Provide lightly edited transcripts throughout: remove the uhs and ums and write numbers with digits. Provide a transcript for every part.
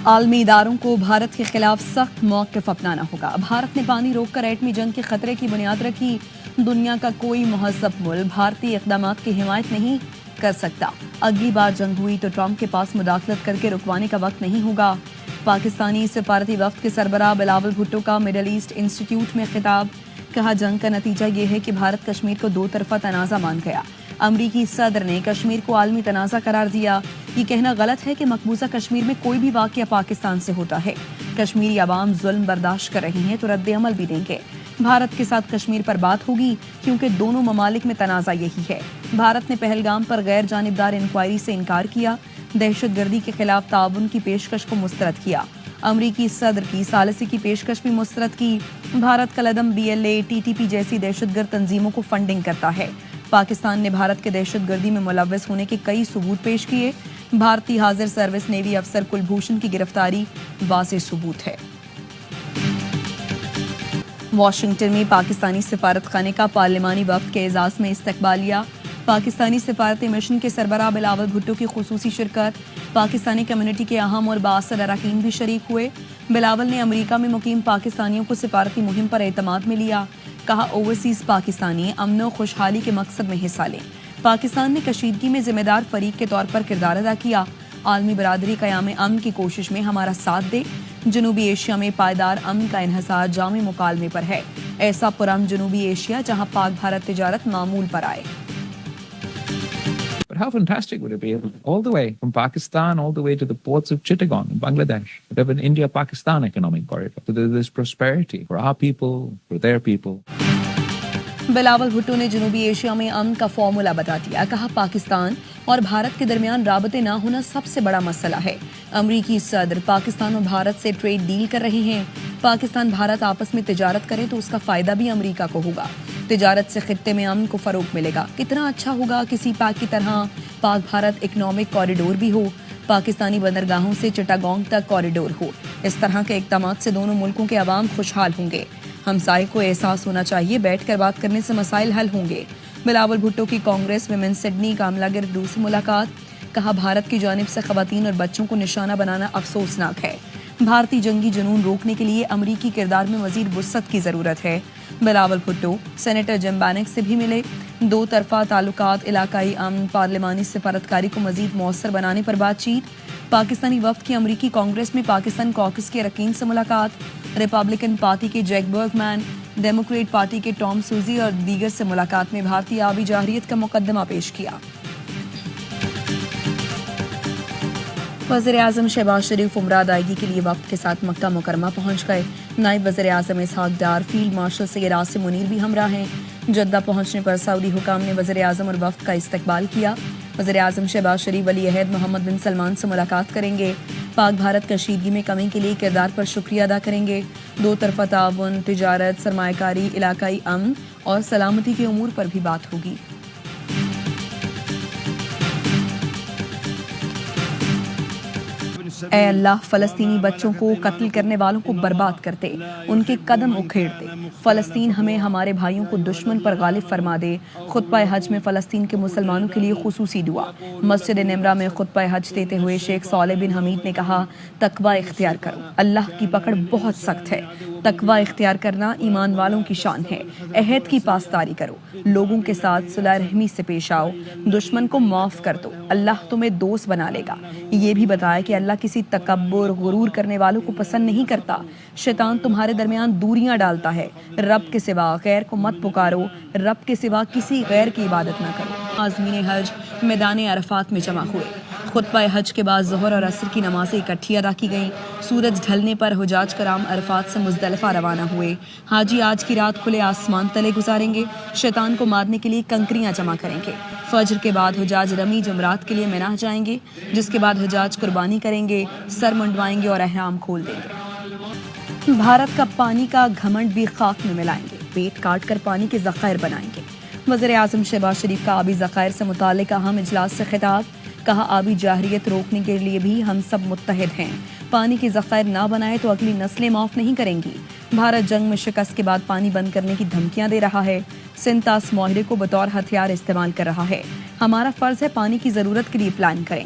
عالمی اداروں کو بھارت کے خلاف سخت موقف اپنانا ہوگا۔ بھارت نے پانی روک کر ایٹمی جنگ کے خطرے کی بنیاد رکھی۔ دنیا کا کوئی مہذب ملک بھارتی اقدامات کی حمایت نہیں کر سکتا۔ اگلی بار جنگ ہوئی تو ٹرمپ کے پاس مداخلت کر کے رکوانے کا وقت نہیں ہوگا۔ پاکستانی سفارتی وفد کے سربراہ بلاول بھٹو کا مڈل ایسٹ انسٹی ٹیوٹ میں خطاب۔ کہا جنگ کا نتیجہ یہ ہے کہ بھارت کشمیر کو دو طرفہ تنازع مان گیا۔ امریکی صدر نے کشمیر کو عالمی تنازع قرار دیا۔ یہ کہنا غلط ہے کہ مقبوضہ کشمیر میں کوئی بھی واقعہ پاکستان سے ہوتا ہے۔ کشمیری عوام ظلم برداشت کر رہی ہیں تو رد عمل بھی دیں گے۔ بھارت کے ساتھ کشمیر پر بات ہوگی کیونکہ دونوں ممالک میں تنازع یہی ہے۔ بھارت نے پہلگام پر غیر جانبدار انکوائری سے انکار کیا۔ دہشت گردی کے خلاف تعاون کی پیشکش کو مسترد کیا۔ امریکی صدر کی ثالثی کی پیشکش بھی مسترد کی۔ بھارت کا لدم BLA TTP جیسی دہشت گرد تنظیموں کو فنڈنگ کرتا ہے۔ پاکستان نے بھارت کے دہشت گردی میں ملوث ہونے کے کئی ثبوت پیش کیے۔ بھارتی حاضر سروس نیوی افسر کلبھوشن کی گرفتاری واضح ثبوت ہے۔ واشنگٹن میں پاکستانی سفارت خانے کا پارلیمانی وفد کے اعزاز میں استقبالیہ۔ پاکستانی سفارتی مشن کے سربراہ بلاول بھٹو کی خصوصی شرکت۔ پاکستانی کمیونٹی کے اہم اور بااثر اراکین بھی شریک ہوئے۔ بلاول نے امریکہ میں مقیم پاکستانیوں کو سفارتی مہم پر اعتماد میں لیا۔ کہا اوورسیز پاکستانی امن و خوشحالی کے مقصد میں حصہ لیں۔ پاکستان نے کشیدگی میں ذمہ دار فریق کے طور پر کردار ادا کیا۔ عالمی برادری قیام امن کی کوشش میں ہمارا ساتھ دے۔ جنوبی ایشیا میں پائیدار امن کا انحصار جامع مکالمے پر ہے۔ ایسا پرامن جنوبی ایشیا جہاں پاک بھارت تجارت معمول پر آئے۔ But how fantastic would it be all the way from Pakistan, all the way to the ports of Chittagong in Bangladesh, to have an India-Pakistan economic corridor, so that there's prosperity for our people, for their people. Bilawal Bhutto نے جنوبی Asia میں امن کا formula بتا دیا۔ کہا پاکستان اور بھارت کے درمیان رابطے نہ ہونا سب سے بڑا مسئلہ ہے۔ امریکی صدر پاکستان اور بھارت سے ٹریڈ ڈیل کر رہے ہیں۔ پاکستان بھارت آپس میں تجارت کرے تو اس کا فائدہ بھی امریکہ کو ہوگا۔ تجارت سے خطے میں امن کو فروغ ملے گا۔ کتنا اچھا ہوگا کسی پیک کی طرح پاک بھارت اکنامک کوریڈور بھی ہو۔ پاکستانی بندرگاہوں سے چٹاگانگ تک کوریڈور ہو۔ اس طرح کے اقدامات سے دونوں ملکوں کے عوام خوشحال ہوں گے۔ ہمسائے کو احساس ہونا چاہیے بیٹھ کر بات کرنے سے مسائل حل ہوں گے۔ بلاول بھٹو کی کانگریس ویمن سڈنی کاملا گردو سے ملاقات۔ کہا بھارت کی جانب سے خواتین اور بچوں کو نشانہ بنانا افسوسناک ہے۔ بھارتی جنگی جنون روکنے کے لیے امریکی کردار میں مزید وسعت کی ضرورت ہے۔ بلاول بھٹو سینیٹر جم بینک سے بھی ملے۔ دو طرفہ تعلقات، علاقائی امن، پارلیمانی سفارتکاری کو مزید مؤثر بنانے پر بات چیت۔ پاکستانی وفد کی امریکی کانگریس میں پاکستان کاکس کے اراکین سے ملاقات۔ ریپبلکن پارٹی کے جیک برگ مین، ڈیموکریٹ پارٹی کے ٹام سوزی اور دیگر سے ملاقات میں بھارتی آبی جارحیت کا مقدمہ پیش کیا۔ وزیر اعظم شہباز شریف عمرہ ادائیگی کے لیے وفد کے ساتھ مکہ مکرمہ پہنچ گئے۔ نائب وزیر اعظم اسحاق ڈار، فیلڈ مارشل سید عاصم منیر بھی ہمراہ ہیں۔ جدہ پہنچنے پر سعودی حکام نے وزیر اعظم اور وفد کا استقبال کیا۔ وزیر اعظم شہباز شریف ولی عہد محمد بن سلمان سے ملاقات کریں گے۔ پاک بھارت کشیدگی میں کمی کے لیے کردار پر شکریہ ادا کریں گے۔ دو طرفہ تعاون، تجارت، سرمایہ کاری، علاقائی امن اور سلامتی کے امور پر بھی بات ہوگی۔ اے اللہ، فلسطینی بچوں کو قتل کرنے والوں کو برباد کر دے، ان کے قدم اکھیڑ دے۔ فلسطین ہمیں ہمارے بھائیوں کو دشمن پر غالب فرما دے۔ خطبہ حج میں فلسطین کے مسلمانوں کے لیے خصوصی دعا۔ مسجد نمرہ میں خطبہ حج دیتے ہوئے شیخ صالح بن حمید نے کہا تقوی اختیار کرو، اللہ کی پکڑ بہت سخت ہے۔ تقوی اختیار کرنا ایمان والوں کی شان ہے۔ عہد کی پاسداری کرو، لوگوں کے ساتھ صلح رحمی سے پیش آؤ، دشمن کو معاف کر دو، اللہ تمہیں دوست بنا لے گا۔ یہ بھی بتایا کہ اللہ کسی تکبر، غرور کرنے والوں کو پسند نہیں کرتا۔ شیطان تمہارے درمیان دوریاں ڈالتا ہے۔ رب کے سوا غیر کو مت پکارو، رب کے سوا کسی غیر کی عبادت نہ کرو۔ عازمین حج میدان عرفات میں جمع ہوئے۔ خطبہ حج کے بعد ظہر اور عصر کی نمازیں اکٹھی ادا کی گئیں۔ سورج ڈھلنے پر حجاج کرام عرفات سے مزدلفہ روانہ ہوئے۔ حاجی آج کی رات کھلے آسمان تلے گزاریں گے۔ شیطان کو مارنے کے لیے کنکریاں جمع کریں گے۔ فجر کے بعد حجاج رمی جمرات کے لیے مینا جائیں گے، جس کے بعد حجاج قربانی کریں گے، سر منڈوائیں گے اور احرام کھول دیں گے۔ بھارت کا پانی کا گھمنڈ بھی خاک میں ملائیں گے، پیٹ کاٹ کر پانی کے ذخائر بنائیں گے۔ وزیر اعظم شہباز شریف کا آبی ذخائر سے متعلق اہم اجلاس سے خطاب۔ کہا آبی جارحیت روکنے کے لیے بھی ہم سب متحد ہیں۔ پانی کے ذخائر نہ بنائے تو اگلی نسلیں معاف نہیں کریں گی۔ بھارت جنگ میں شکست کے بعد پانی بند کرنے کی دھمکیاں دے رہا ہے۔ سنتاس معاہدے کو بطور ہتھیار استعمال کر رہا ہے۔ ہمارا فرض ہے پانی کی ضرورت کے لیے پلان کریں۔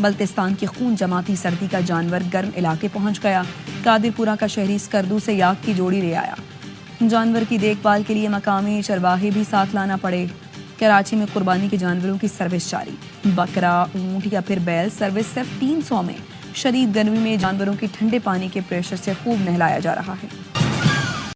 بلتستان کی خون جماتی سردی کا جانور گرم علاقے پہنچ گیا. قادر پورہ کا شہری اسکردو سے یاک کی جوڑی لے آیا. جانور کی دیکھ بھال کے لیے مقامی چرواہے بھی ساتھ لانا پڑے. کراچی میں قربانی کے جانوروں کی سروس جاری. بکرا، اونٹ یا پھر بیل سروس صرف 300 میں. شدید گرمی میں جانوروں کی ٹھنڈے پانی کے پریشر سے خوب نہلایا جا رہا ہے.